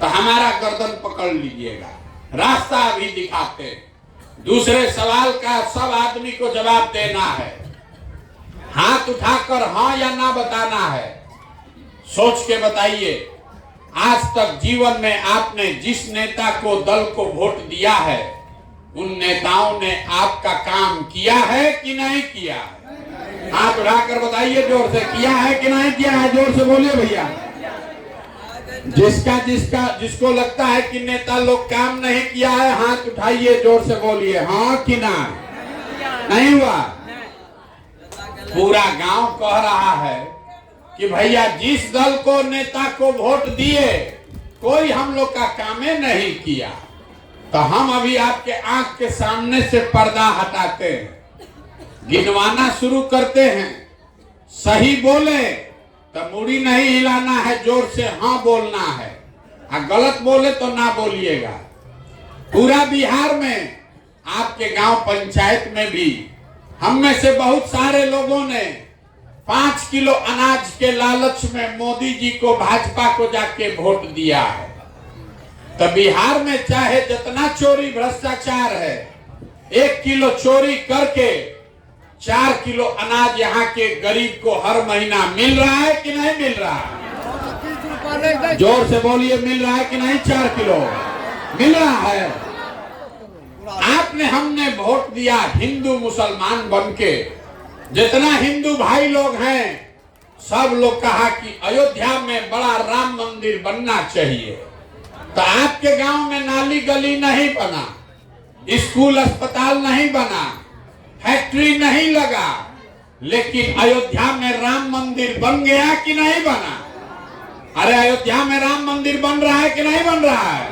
तो हमारा गर्दन पकड़ लीजिएगा, रास्ता अभी दिखाते। दूसरे सवाल का सब आदमी को जवाब देना है, हाथ उठाकर हाँ या ना बताना है। सोच के बताइए, आज तक जीवन में आपने जिस नेता को, दल को वोट दिया है, उन नेताओं ने आपका काम किया है कि नहीं किया है? हाथ उठाकर बताइए जोर से, किया है कि नहीं किया है? जोर से बोलिए भैया। जिसको लगता है कि नेता लोग काम नहीं किया है, हाथ उठाइए, जोर से बोलिए हाँ कि ना। नहीं हुआ? पूरा गांव कह रहा है कि भैया जिस दल को, नेता को वोट दिए, कोई हम लोग का कामे नहीं किया। तो हम अभी आपके आंख के सामने से पर्दा हटाते हैं, गिनवाना शुरू करते हैं। सही बोले तो मुड़ी नहीं हिलाना है, जोर से हाँ बोलना है, और गलत बोले तो ना बोलिएगा। पूरा बिहार में, आपके गांव पंचायत में भी हम में से बहुत सारे लोगों ने 5 किलो अनाज के लालच में मोदी जी को, भाजपा को जाके वोट दिया है। तो बिहार में चाहे जितना चोरी भ्रष्टाचार है, 1 किलो चोरी करके 4 किलो अनाज यहाँ के गरीब को हर महीना मिल रहा है कि नहीं मिल रहा है? जोर से बोलिए, मिल रहा है कि नहीं? 4 किलो मिल रहा है। आपने, हमने वोट दिया हिंदू मुसलमान बनके। जितना हिंदू भाई लोग हैं, सब लोग कहा कि अयोध्या में बड़ा राम मंदिर बनना चाहिए। तो आपके गांव में नाली गली नहीं बना, स्कूल अस्पताल नहीं बना, फैक्ट्री नहीं लगा, लेकिन अयोध्या में राम मंदिर बन गया कि नहीं बना? अरे अयोध्या में राम मंदिर बन रहा है कि नहीं बन रहा है?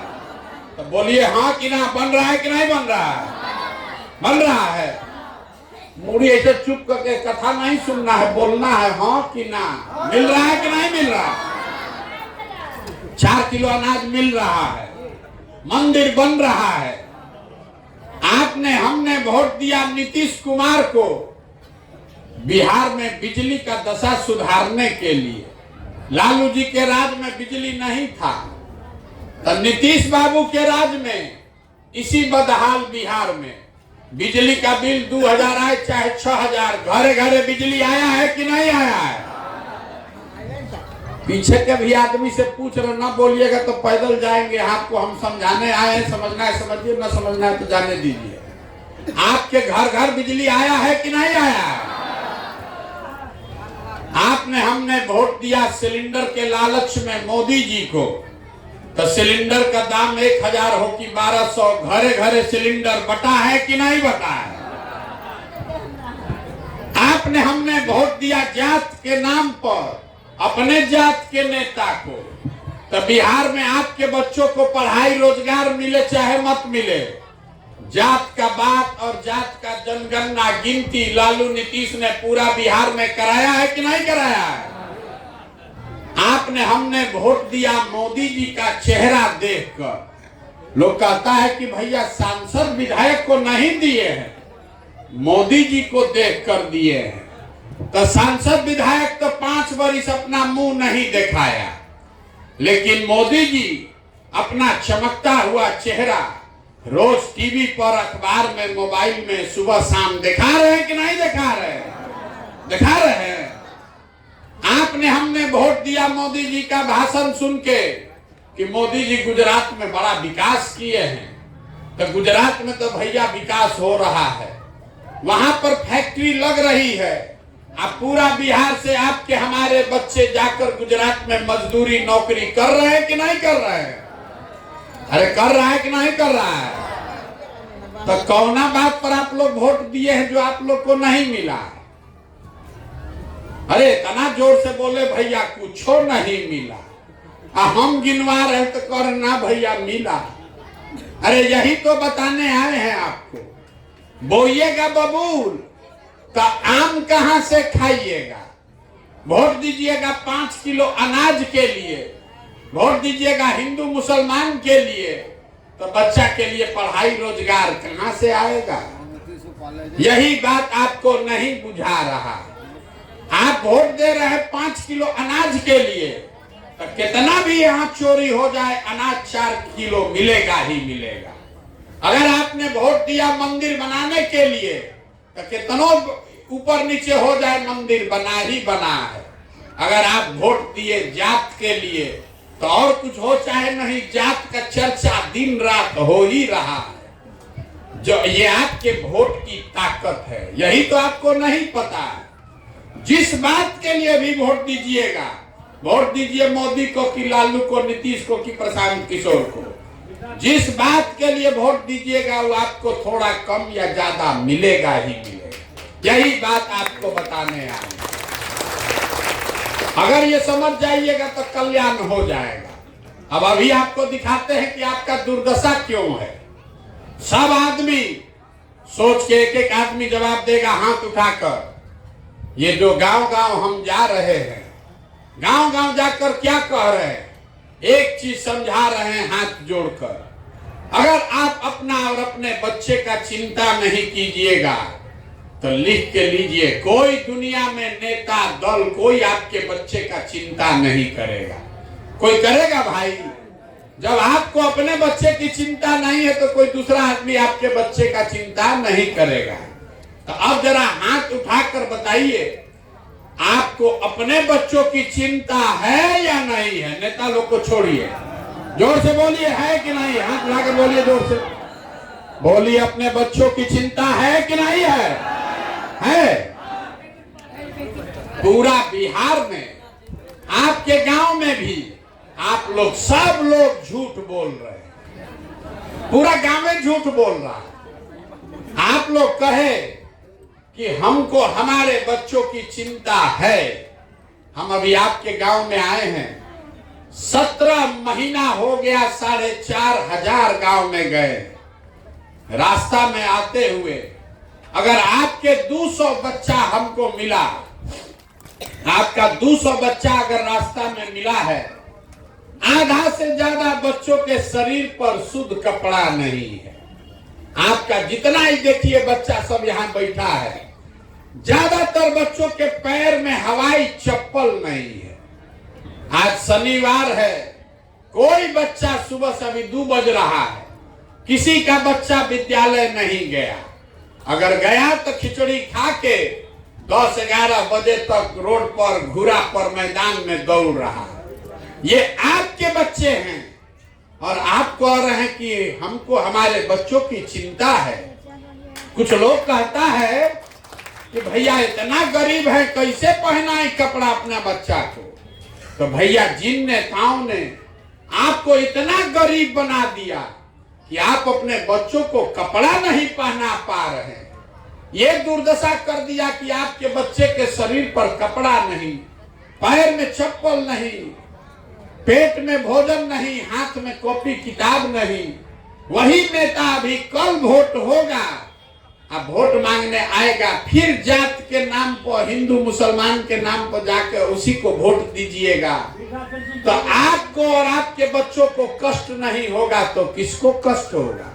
तो बोलिए हाँ कि ना, बन रहा है कि नहीं बन रहा है? बन रहा है। मुड़ी ऐसे चुप करके कथा नहीं सुनना है, बोलना है हाँ कि ना। मिल रहा है कि नहीं मिल रहा? 4 किलो अनाज मिल रहा है, मंदिर बन रहा है। आपने, हमने वोट दिया नीतीश कुमार को बिहार में बिजली का दशा सुधारने के लिए। लालू जी के राज में बिजली नहीं था, तो नीतीश बाबू के राज में इसी बदहाल बिहार में बिजली का बिल 2000 आए चाहे 6000, घरे घरे बिजली आया है कि नहीं आया है? पीछे के भी आदमी से पूछ रहे, ना बोलिएगा तो पैदल जाएंगे। आपको हम समझाने आए हैं, समझना है समझिए, ना समझना है तो जाने दीजिए। आपके घर घर बिजली आया है कि नहीं आया है? आपने, हमने वोट दिया सिलेंडर के लालच में मोदी जी को, तो सिलेंडर का दाम 1000 हो कि 1200, घरे घरे सिलेंडर बटा है कि नहीं बटा है? आपने, हमने वोट दिया जात के नाम पर अपने जात के नेता को, तो बिहार में आपके बच्चों को पढ़ाई रोजगार मिले चाहे मत मिले, जात का बात और जात का जनगणना गिनती लालू नीतीश ने पूरा बिहार में कराया है कि नहीं कराया है? आपने, हमने वोट दिया मोदी जी का चेहरा देखकर। लोग कहता है कि भैया सांसद विधायक को नहीं दिए हैं, मोदी जी को देखकर दिए हैं। तो सांसद विधायक तो 5 वर्ष अपना मुंह नहीं दिखाया, लेकिन मोदी जी अपना चमकता हुआ चेहरा रोज टीवी पर, अखबार में, मोबाइल में सुबह शाम दिखा रहे हैं कि नहीं दिखा रहे? दिखा रहे हैं। आपने, हमने वोट दिया मोदी जी का भाषण सुन के कि मोदी जी गुजरात में बड़ा विकास किए हैं। तो गुजरात में तो भैया विकास हो रहा है, वहां पर फैक्ट्री लग रही है। अब पूरा बिहार से आपके, हमारे बच्चे जाकर गुजरात में मजदूरी नौकरी कर रहे हैं कि नहीं कर रहे हैं? अरे कर रहा है कि नहीं कर रहा है? तो कौना बात पर आप लोग वोट दिए हैं जो आप लोग को नहीं मिला? अरे इतना जोर से बोले भैया, कुछो नहीं मिला। हम गिनवा रहे तो कर ना भैया मिला। अरे यही तो बताने आए हैं आपको। बोइएगा बबूल तो आम कहां से खाइएगा? वोट दीजिएगा 5 किलो अनाज के लिए, वोट दीजिएगा हिंदू मुसलमान के लिए, तो बच्चा के लिए पढ़ाई रोजगार कहां से आएगा? यही बात आपको नहीं बुझा रहा। आप वोट दे रहे हैं 5 किलो अनाज के लिए, तो कितना भी यहाँ चोरी हो जाए अनाज 4 किलो मिलेगा ही मिलेगा। अगर आपने वोट दिया मंदिर बनाने के लिए तो कितनों ऊपर नीचे हो जाए मंदिर बना ही बना है। अगर आप वोट दिए जात के लिए तो और कुछ हो चाहे नहीं, जात का चर्चा दिन रात हो ही रहा है। जो ये आपके वोट की ताकत है, यही तो आपको नहीं पता है। जिस बात के लिए भी वोट दीजिएगा, वोट दीजिए मोदी को कि लालू को, नीतीश को कि प्रशांत किशोर को, जिस बात के लिए वोट दीजिएगा वो आपको थोड़ा कम या ज्यादा मिलेगा ही मिलेगा। यही बात आपको बताने आए। अगर ये समझ जाइएगा तो कल्याण हो जाएगा। अब अभी आपको दिखाते हैं कि आपका दुर्दशा क्यों है। सब आदमी सोच के, एक एक आदमी जवाब देगा हाथ उठाकर। ये जो गांव गांव हम जा रहे हैं, गांव गांव जाकर क्या कह रहे हैं, एक चीज समझा रहे हैं हाथ जोड़कर। अगर आप अपना और अपने बच्चे का चिंता नहीं कीजिएगा तो लिख के लीजिए, कोई दुनिया में नेता दल कोई आपके बच्चे का चिंता नहीं करेगा। कोई करेगा भाई? जब आपको अपने बच्चे की चिंता नहीं है तो कोई दूसरा आदमी आपके बच्चे का चिंता नहीं करेगा। तो अब जरा हाथ उठाकर बताइए, आपको अपने बच्चों की चिंता है या नहीं है? नेता लोग को छोड़िए, जोर से बोलिए, है कि नहीं? हाथ उठाकर बोलिए, जोर से बोलिए, अपने बच्चों की चिंता है कि नहीं है? है। पूरा बिहार में, आपके गांव में भी आप लोग, सब लोग झूठ बोल रहे हैं। पूरा गांव में झूठ बोल रहा है। आप लोग कहे कि हमको हमारे बच्चों की चिंता है। हम अभी आपके गांव में आए हैं, 17 महीना हो गया, 4,500 गांव में गए। रास्ता में आते हुए अगर आपके 200 बच्चा हमको मिला, आपका 200 बच्चा अगर रास्ता में मिला है, आधा से ज्यादा बच्चों के शरीर पर शुद्ध कपड़ा नहीं है। आपका जितना ही देखिए बच्चा सब यहाँ बैठा है, ज्यादातर बच्चों के पैर में हवाई चप्पल नहीं है। आज शनिवार है, कोई बच्चा सुबह से, अभी 2 बज रहा है, किसी का बच्चा विद्यालय नहीं गया। अगर गया तो खिचड़ी खा के 10-11 बजे तक रोड पर, घुरा पर, मैदान में दौड़ रहा है। ये आपके बच्चे हैं और आप कह रहे हैं कि हमको हमारे बच्चों की चिंता है। कुछ लोग कहता है कि भैया इतना गरीब है, कैसे पहनाए कपड़ा अपना बच्चा को। तो भैया, जिन नेताओं ने आपको इतना गरीब बना दिया कि आप अपने बच्चों को कपड़ा नहीं पहना पा रहे हैं, ये दुर्दशा कर दिया कि आपके बच्चे के शरीर पर कपड़ा नहीं, पैर में चप्पल नहीं, पेट में भोजन नहीं, हाथ में कॉपी किताब नहीं। वही नेता अभी कल वोट होगा, अब वोट मांगने आएगा, फिर जात के नाम पर, हिंदू मुसलमान के नाम पर जाकर उसी को वोट दीजिएगा। तो आपको और आपके बच्चों को कष्ट नहीं होगा तो किसको कष्ट होगा?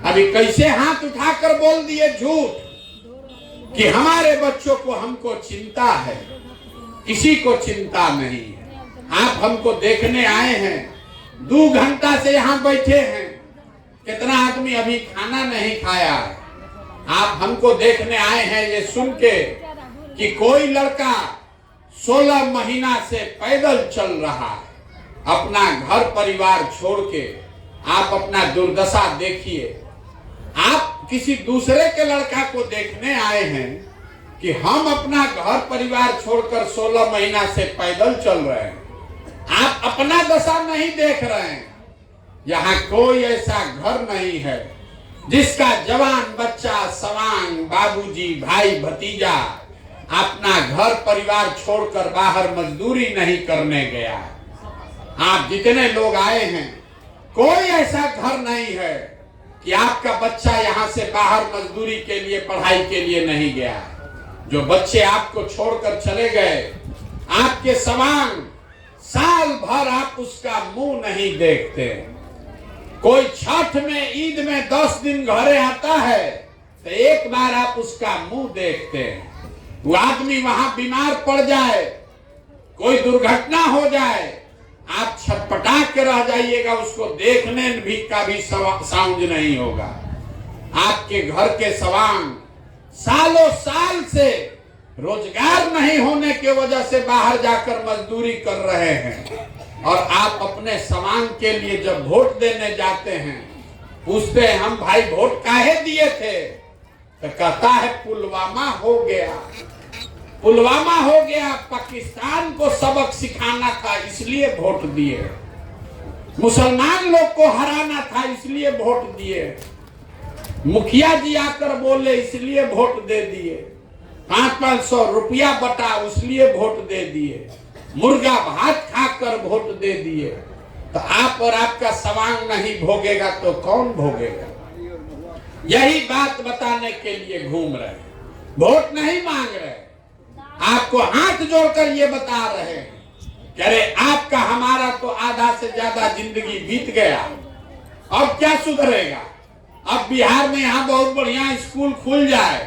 अभी कैसे हाथ उठाकर बोल दिए झूठ कि हमारे बच्चों को, हमको चिंता है। किसी को चिंता नहीं है। आप हमको देखने आए हैं, 2 घंटा से यहाँ बैठे हैं, कितना आदमी अभी खाना नहीं खाया है। आप हमको देखने आए हैं ये सुन के कि कोई लड़का 16 महीना से पैदल चल रहा है, अपना घर परिवार छोड़ के। आप अपना दुर्दशा देखिए। आप किसी दूसरे के लड़का को देखने आए हैं कि हम अपना घर परिवार छोड़कर 16 महीना से पैदल चल रहे हैं। आप अपना दशा नहीं देख रहे हैं। यहाँ कोई ऐसा घर नहीं है जिसका जवान बच्चा, सवांग, बाबूजी, भाई, भतीजा अपना घर परिवार छोड़कर बाहर मजदूरी नहीं करने गया। आप जितने लोग आए हैं, कोई ऐसा घर नहीं है कि आपका बच्चा यहाँ से बाहर मजदूरी के लिए, पढ़ाई के लिए नहीं गया। जो बच्चे आपको छोड़कर चले गए, आपके सवांग, साल भर आप उसका मुंह नहीं देखते। कोई छठ में, ईद में 10 दिन घरे आता है तो एक बार आप उसका मुंह देखते हैं। वो आदमी वहां बीमार पड़ जाए, कोई दुर्घटना हो जाए, आप छटपटा के रह जाइएगा, उसको देखने भी का भी साउंड नहीं होगा। आपके घर के सवांग सालों साल से रोजगार नहीं होने की वजह से बाहर जाकर मजदूरी कर रहे हैं, और आप अपने सवांग के लिए जब वोट देने जाते हैं पूछते हैं हम भाई वोट काहे दिए थे, तो कहता है पुलवामा हो गया, पुलवामा हो गया, पाकिस्तान को सबक सिखाना था इसलिए वोट दिए, मुसलमान लोग को हराना था इसलिए वोट दिए, मुखिया जी आकर बोले इसलिए वोट दे दिए, 500 रुपया बटा इसलिए वोट दे दिए, मुर्गा भात खाकर वोट दे दिए। तो आप और आपका सवांग नहीं भोगेगा तो कौन भोगेगा? यही बात बताने के लिए घूम रहे, वोट नहीं मांग रहे, आपको हाथ जोड़कर ये बता रहे हैं कि अरे आपका हमारा तो आधा से ज्यादा जिंदगी बीत गया, अब क्या सुधरेगा? अब बिहार में यहाँ बहुत बढ़िया स्कूल खुल जाए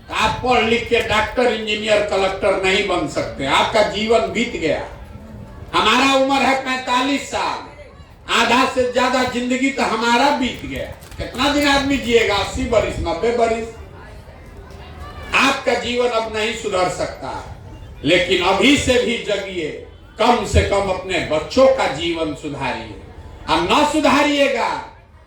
तो आप पढ़ लिख के डॉक्टर इंजीनियर कलेक्टर नहीं बन सकते, आपका जीवन बीत गया। हमारा उम्र है 45 साल, आधा से ज्यादा जिंदगी तो हमारा बीत गया। कितना दिन आदमी जिएगा? 80 बरिस, 90 बरिस। आपका जीवन अब नहीं सुधर सकता, लेकिन अभी से भी जगिए, कम से कम अपने बच्चों का जीवन सुधारिए। अब न सुधारिएगा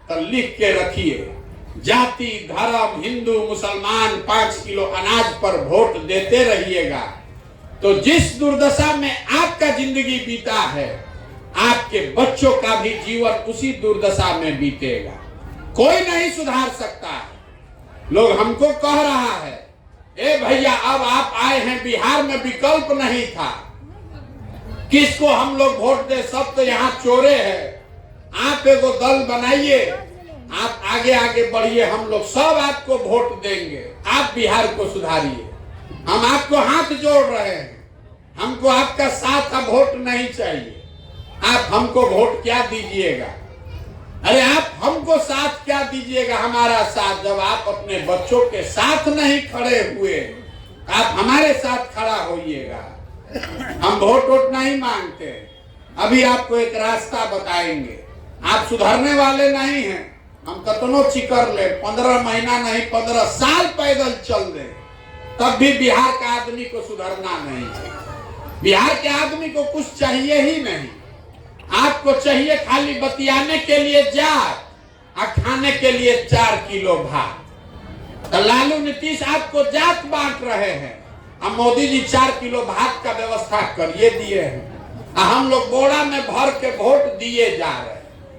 तो लिख के रखिए, जाति धर्म हिंदू मुसलमान 5 किलो अनाज पर वोट देते रहिएगा तो जिस दुर्दशा में आपका जिंदगी बीता है आपके बच्चों का भी जीवन उसी दुर्दशा में बीतेगा। कोई नहीं सुधार सकता है। लोग हमको कह रहा है ए भैया अब आप आए हैं बिहार में विकल्प नहीं था, किसको हम लोग वोट दे, सब तो यहाँ चोरे हैं, आप एगो दल बनाइए, आप आगे आगे बढ़िए, हम लोग सब आपको वोट देंगे, आप बिहार को सुधारिए। हम आपको हाथ जोड़ रहे हैं, हमको आपका साथ अब वोट नहीं चाहिए। आप हमको वोट क्या दीजिएगा? अरे आप हमको साथ क्या दीजिएगा? हमारा साथ जब आप अपने बच्चों के साथ नहीं खड़े हुए, आप हमारे साथ खड़ा होइएगा। हम वोट नहीं मांगते। अभी आपको एक रास्ता बताएंगे, आप सुधरने वाले नहीं हैं, हम कतनो चिकर ले 15 महीना नहीं 15 साल पैदल चल दे तब भी बिहार का आदमी को सुधरना नहीं है। बिहार के आदमी को कुछ चाहिए ही नहीं, आपको चाहिए खाली बतियाने के लिए जात और खाने के लिए 4 किलो भात। तो लालू नीतीश आपको जात बांट रहे हैं, अब मोदी जी 4 किलो भात का व्यवस्था करिए दिए हैं, हम लोग बोरा में भर के वोट दिए जा रहे हैं।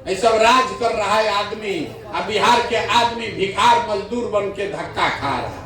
ये सब राज कर रहा है आदमी, अब बिहार के आदमी भिखार मजदूर बन के धक्का खा रहा है।